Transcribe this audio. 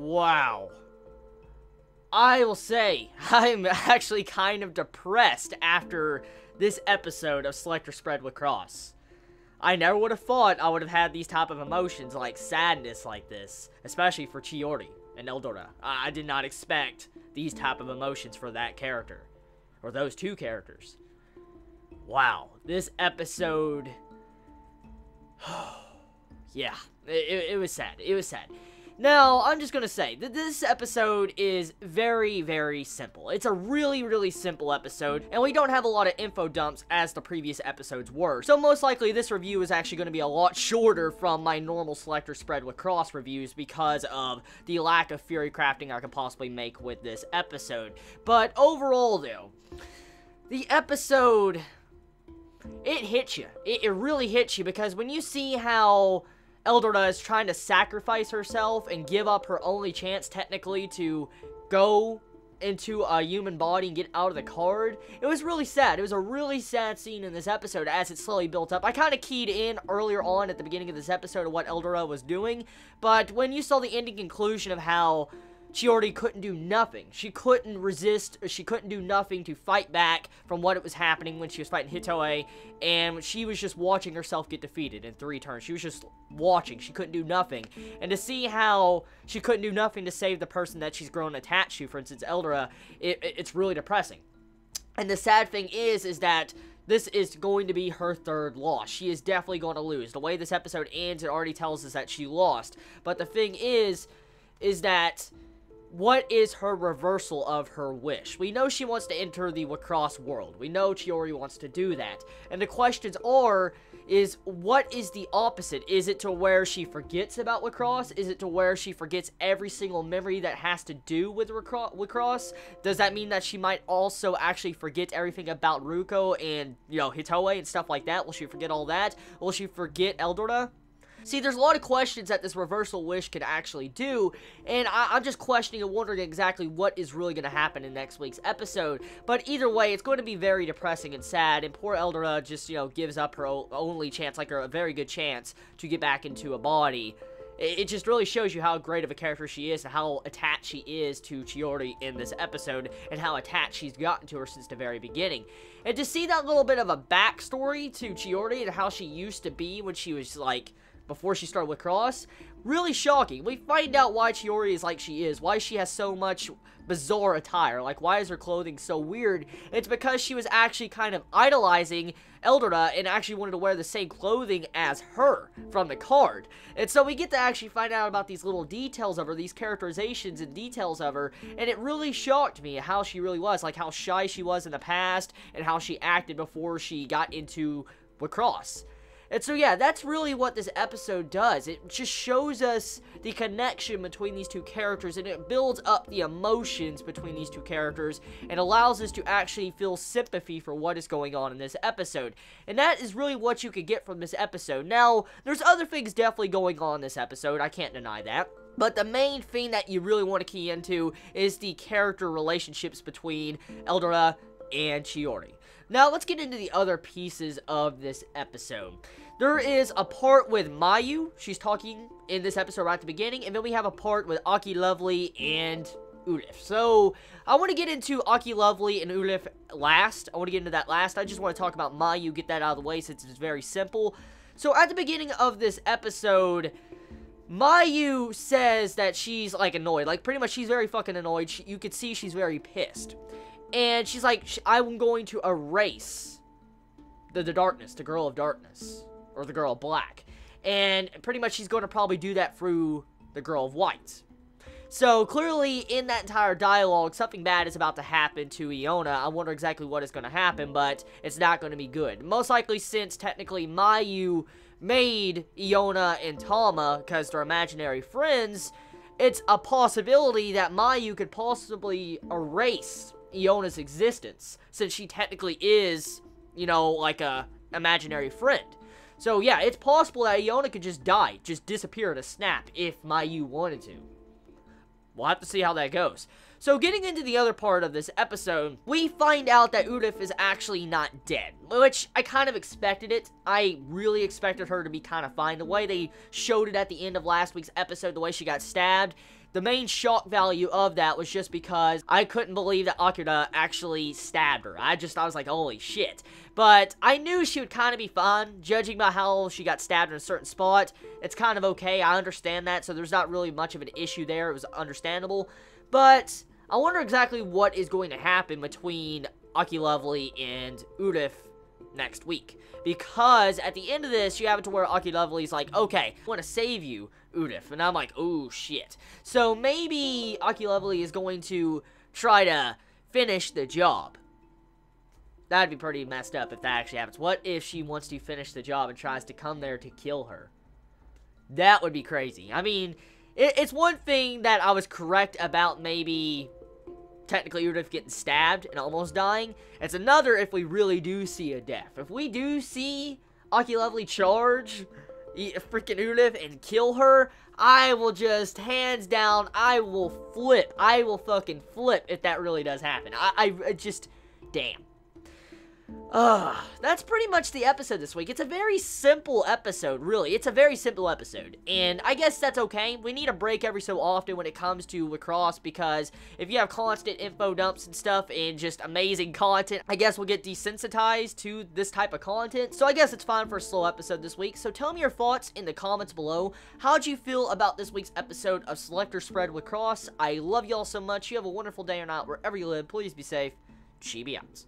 Wow. I will say, I'm actually kind of depressed after this episode of Selector Spread WIXOSS. I never would have thought I would have had these type of emotions like sadness like this, especially for Chiori and Eldora. I did not expect these type of emotions for that character, or those two characters. Wow, this episode, yeah, it was sad, it was sad. Now, I'm just gonna say that this episode is very, very simple. It's a really, really simple episode, and we don't have a lot of info dumps as the previous episodes were. So most likely, this review is actually gonna be a lot shorter from my normal Selector Spread WIXOSS reviews because of the lack of theory crafting I could possibly make with this episode. But overall, though, the episode, it hits you. It really hits you because when you see how Eldora is trying to sacrifice herself and give up her only chance, technically, to go into a human body and get out of the card, it was really sad. It was a really sad scene in this episode as it slowly built up. I kind of keyed in earlier on at the beginning of this episode of what Eldora was doing, but when you saw the ending conclusion of how Chiori couldn't do nothing. She couldn't resist, or she couldn't do nothing to fight back from what was happening when she was fighting Hitoe, and she was just watching herself get defeated in 3 turns. She was just watching. She couldn't do nothing. And to see how she couldn't do nothing to save the person that she's grown attached to, for instance, Eldora, it's really depressing. And the sad thing is that this is going to be her 3rd loss. She is definitely going to lose. The way this episode ends, it already tells us that she lost. But the thing is that what is her reversal of her wish? We know she wants to enter the WIXOSS world. We know Chiori wants to do that. And the questions is what is the opposite? Is it to where she forgets about WIXOSS? Is it to where she forgets every single memory that has to do with WIXOSS? Does that mean that she might also actually forget everything about Ruko and, you know, Hitoe and stuff like that? Will she forget all that? Will she forget Eldora? See, there's a lot of questions that this reversal wish could actually do, and I'm just questioning and wondering exactly what is really going to happen in next week's episode. But either way, it's going to be very depressing and sad, and poor Eldora just, you know, gives up her only chance, like a very good chance, to get back into a body. It just really shows you how great of a character she is and how attached she is to Chiori in this episode and how attached she's gotten to her since the very beginning. And to see that little bit of a backstory to Chiori and how she used to be when she was, like, before she started WIXOSS, really shocking. We find out why Chiori is like she is, why she has so much bizarre attire, like why is her clothing so weird. It's because she was actually kind of idolizing Eldora and actually wanted to wear the same clothing as her from the card. And so we get to actually find out about these little details of her, these characterizations and details of her, and it really shocked me how she really was, like how shy she was in the past and how she acted before she got into WIXOSS. And so, yeah, that's really what this episode does. It just shows us the connection between these two characters, and it builds up the emotions between these two characters, and allows us to actually feel sympathy for what is going on in this episode. And that is really what you could get from this episode. Now, there's other things definitely going on in this episode, I can't deny that. But the main thing that you really want to key into is the character relationships between Eldora and Chiori. Now, let's get into the other pieces of this episode. There is a part with Mayu. She's talking in this episode right at the beginning. And then we have a part with Aki Lovely and Ulith. So, I want to get into Aki Lovely and Ulith last. I want to get into that last. I just want to talk about Mayu, get that out of the way since it's very simple. So, at the beginning of this episode, Mayu says that she's, like, annoyed. Like, pretty much she's very fucking annoyed. You could see she's very pissed. And she's like, I'm going to erase the darkness, the girl of darkness, or the girl of black. And pretty much she's going to probably do that through the girl of white. So clearly in that entire dialogue, something bad is about to happen to Iona. I wonder exactly what is going to happen, but it's not going to be good. Most likely since technically Mayu made Iona and Tama, because they're imaginary friends, it's a possibility that Mayu could possibly erase Iona's existence, since she technically is, you know, like a imaginary friend. So yeah, it's possible that Iona could just die, just disappear in a snap, if Mayu wanted to. We'll have to see how that goes. So getting into the other part of this episode, we find out that Ulith is actually not dead, which I kind of expected it. I really expected her to be kind of fine. The way they showed it at the end of last week's episode, the way she got stabbed, the main shock value of that was just because I couldn't believe that Akira actually stabbed her. I was like, holy shit. But I knew she would kind of be fine, judging by how she got stabbed in a certain spot. It's kind of okay, I understand that, so there's not really much of an issue there. It was understandable. But I wonder exactly what is going to happen between Aki Lovely and Ulith next week. Because at the end of this, you have it to where Aki Lovely's like, okay, I want to save you, Ulith. And I'm like, oh shit. So maybe Aki Lovely is going to try to finish the job. That'd be pretty messed up if that actually happens. What if she wants to finish the job and tries to come there to kill her? That would be crazy. I mean, it's one thing that I was correct about maybe technically Ulith getting stabbed and almost dying. It's another if we really do see a death. If we do see Aki Lovely charge freaking Ulith and kill her, I will just, hands down, I will flip. I will fucking flip if that really does happen. I just, damn. That's pretty much the episode this week. It's a very simple episode, really. It's a very simple episode, and I guess that's okay. We need a break every so often when it comes to WIXOSS, because if you have constant info dumps and stuff and just amazing content, I guess we'll get desensitized to this type of content. So I guess it's fine for a slow episode this week. So tell me your thoughts in the comments below. How'd you feel about this week's episode of Selector Spread WIXOSS? I love y'all so much. You have a wonderful day or night wherever you live. Please be safe. Chibi out.